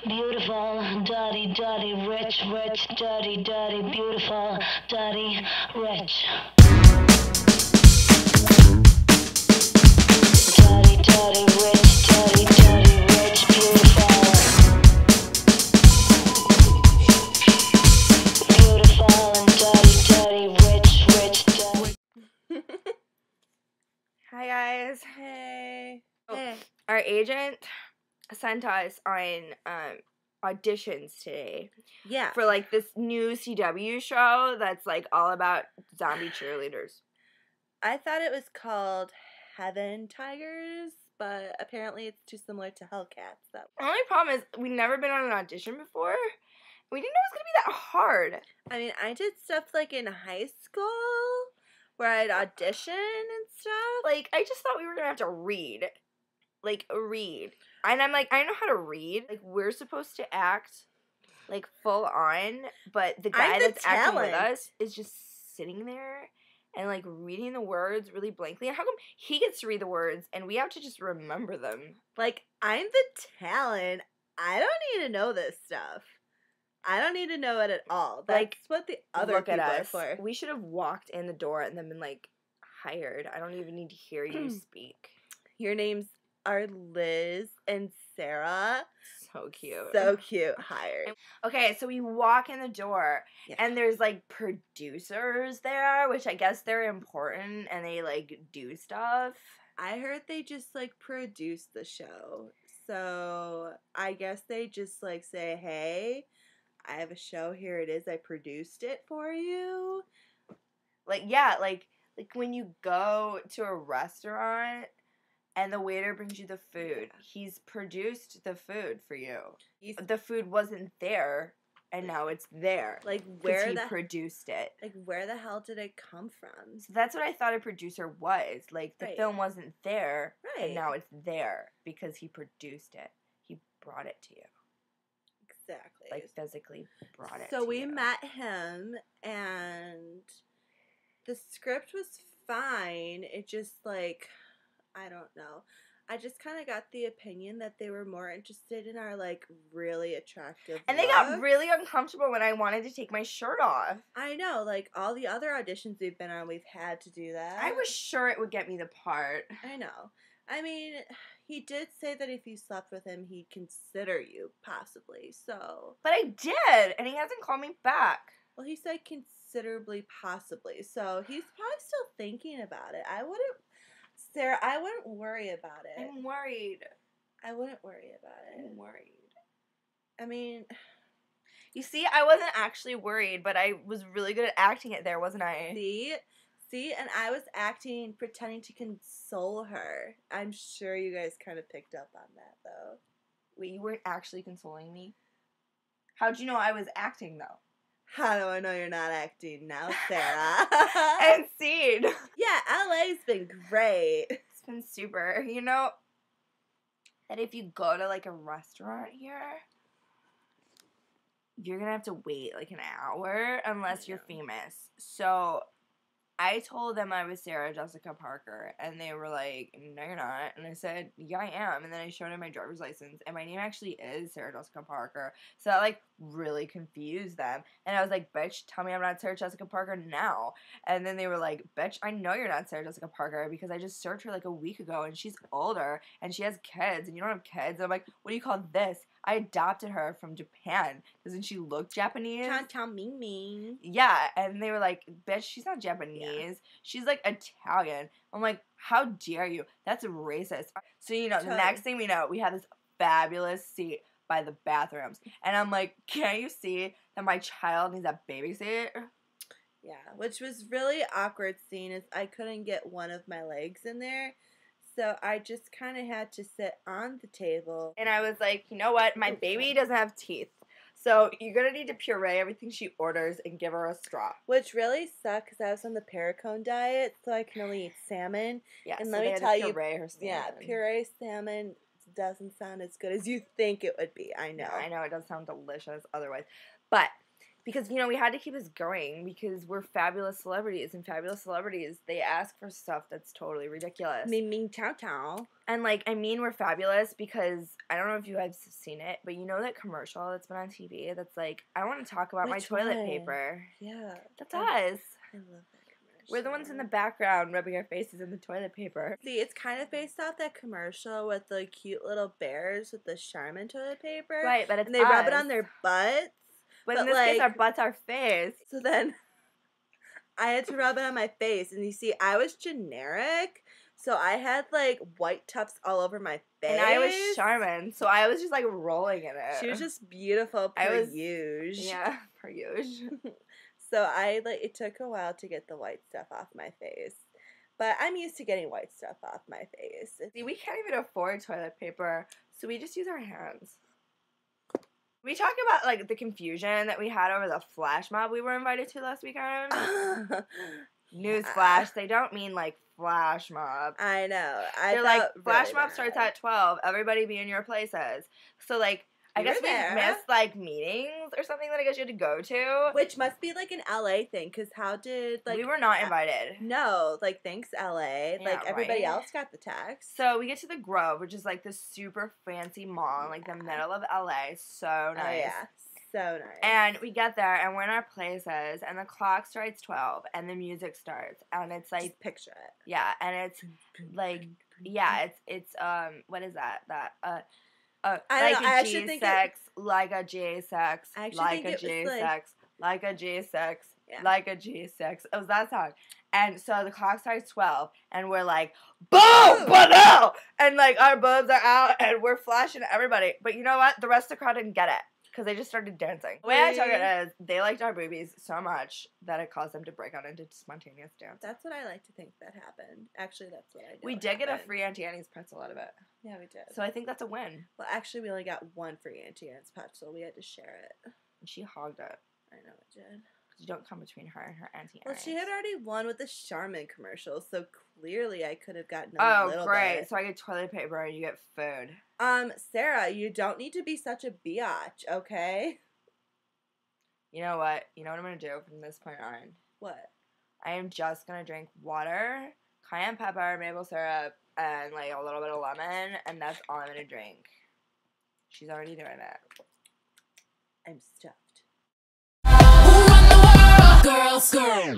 beautiful, dirty, dirty, rich, rich, dirty, dirty, beautiful, dirty, rich. Dirty, dirty, rich, dirty, dirty, rich, beautiful. Beautiful and dirty, dirty, rich, rich, dirty. Hi guys. Hey. Hey. Our agent sent us on auditions today Yeah. for like this new CW show that's like all about zombie cheerleaders. I thought it was called Heaven Tigers, but apparently it's too similar to Hellcats. The only problem is we've never been on an audition before. We didn't know it was gonna be that hard. I mean, I did stuff like in high school where I'd audition and stuff. Like, I just thought we were gonna have to read. Like, read. And I'm like, I know how to read. Like, we're supposed to act, like, full on, but the guy that's acting with us is just sitting there and, like, reading the words really blankly. And how come he gets to read the words and we have to just remember them? Like, I'm the talent. I don't need to know this stuff. I don't need to know it at all. That's like, what the other people are for. We should have walked in the door and then been, like, hired. I don't even need to hear you speak. Your names are Liz and Sarah. So cute. So cute. Hired. Okay, so we walk in the door, and there's, like, producers there, which I guess they're important, and they, like, do stuff. I heard they just, like, produce the show. So I guess they just, like, say, hey, I have a show, here it is, I produced it for you. Like, yeah, like when you go to a restaurant and the waiter brings you the food, he's produced the food for you. The food wasn't there, and now it's there. Like, where he produced it. Like, where the hell did it come from? So that's what I thought a producer was. Like, the film wasn't there, and now it's there because he produced it. He brought it to you. Exactly. Like, physically brought it to you. So we met him, and the script was fine. It just, like, I don't know. I just kind of got the opinion that they were more interested in our, like, really attractive And they got really uncomfortable when I wanted to take my shirt off. I know. Like, all the other auditions we've been on, we've had to do that. I was sure it would get me the part. I know. I mean, he did say that if you slept with him, he'd consider you, possibly, so. But I did, and he hasn't called me back. Well, he said considerably, possibly, so he's probably still thinking about it. Sarah, I wouldn't worry about it. I'm worried. I wouldn't worry about it. I'm worried. I mean, you see, I wasn't actually worried, but I was really good at acting it there, wasn't I? See, and I was acting, pretending to console her. I'm sure you guys kind of picked up on that, though. Wait, you weren't actually consoling me? How'd you know I was acting, though? How do I know you're not acting now, Sarah? And Seed. Yeah, LA's been great. It's been super. You know, that if you go to, like, a restaurant here, you're gonna have to wait, like, an hour unless you're famous. So I told them I was Sarah Jessica Parker, and they were like, no, you're not. And I said, yeah, I am. And then I showed them my driver's license, and my name actually is Sarah Jessica Parker. So that, like, really confused them. And I was like, bitch, tell me I'm not Sarah Jessica Parker now. And then they were like, bitch, I know you're not Sarah Jessica Parker because I just searched her, like, a week ago, and she's older, and she has kids, and you don't have kids. And I'm like, what do you call this? I adopted her from Japan. Doesn't she look Japanese? Chantal Ming Ming. Yeah, and they were like, bitch, she's not Japanese. Yeah. She's, like, Italian. I'm like, how dare you? That's racist. So, you know, the next thing we know, we have this fabulous seat by the bathrooms. And I'm like, can't you see that my child needs a babysit? Yeah, which was really awkward seeing as I couldn't get one of my legs in there. So I just kind of had to sit on the table. And I was like, you know what? My baby doesn't have teeth. So you're going to need to puree everything she orders and give her a straw. Which really sucked because I was on the Paracone diet, so I can only eat salmon. Yeah, and so let me tell you, her salmon. Yeah, puree salmon doesn't sound as good as you think it would be. I know. Yeah, I know. It does sound delicious otherwise. But because, you know, we had to keep this going because we're fabulous celebrities, and fabulous celebrities, they ask for stuff that's totally ridiculous. Ming Ming Chow Chow. And, like, I mean, we're fabulous because, I don't know if you guys have seen it, but you know that commercial that's been on TV that's like, I want to talk about Which my toilet one? paper. Yeah. That's I us. love that commercial. We're the ones in the background rubbing our faces in the toilet paper. See, it's kind of based off that commercial with the cute little bears with the Charmin toilet paper. Right, but it's and they rub it us. on their butts. But But, in this case, like- our butt's our face. So then I had to rub it on my face. And you see, I was generic. So I had, like, white tufts all over my face. And I was Charmin, so I was just, like, rolling in it. She was just beautiful I per was- usual. Yeah, per usual. So it took a while to get the white stuff off my face. But I'm used to getting white stuff off my face. See, we can't even afford toilet paper, so we just use our hands. We talk about, like, the confusion that we had over the flash mob we were invited to last weekend. Newsflash, they don't mean, like, flash mob. I know. They're like, felt flash really mob bad. starts at 12. Everybody be in your places. So, like, I You guess were we there. missed, like, meetings or something that I guess you had to go to. Which must be like an LA thing, because how did, like... we were not invited. No, like, thanks, LA. Yeah, Like, everybody right? else got the text. So we get to the Grove, which is like this super fancy mall in like the middle of LA. So nice. Oh, yeah. So nice. And we get there and we're in our places and the clock strikes 12 and the music starts and it's like, just picture it. yeah, and it's like, yeah, it's what is that? I like don't know, I a actually G think sex, like a G sex, I actually like think a it was G like- sex, like a G sex, Yeah. like a G sex. It was that song. And so the clock strikes 12 and we're like, boom, ba and like our boobs are out and we're flashing at everybody. But you know what? The rest of the crowd didn't get it. Because they just started dancing. The way I took it is, they liked our boobies so much that it caused them to break out into spontaneous dance. That's what I like to think that happened. Actually, that's what I know. We did get a free Auntie Annie's pretzel out of it. Yeah, we did. So I think that's a win. Well, actually, we only got one free Auntie Anne's pretzel. We had to share it. And she hogged it. I know it did. You don't come between her and her Auntie Well, Annie's. she had already won with the Charmin commercial, so clearly I could have gotten a Oh, little great. bit. So I get toilet paper and you get food. Sarah, you don't need to be such a biatch, okay? You know what? You know what I'm going to do from this point on? What? I am just going to drink water, cayenne pepper, maple syrup, and like a little bit of lemon, and that's all I'm going to drink. She's already doing it. I'm stuffed. Who run the world? Girls, girl.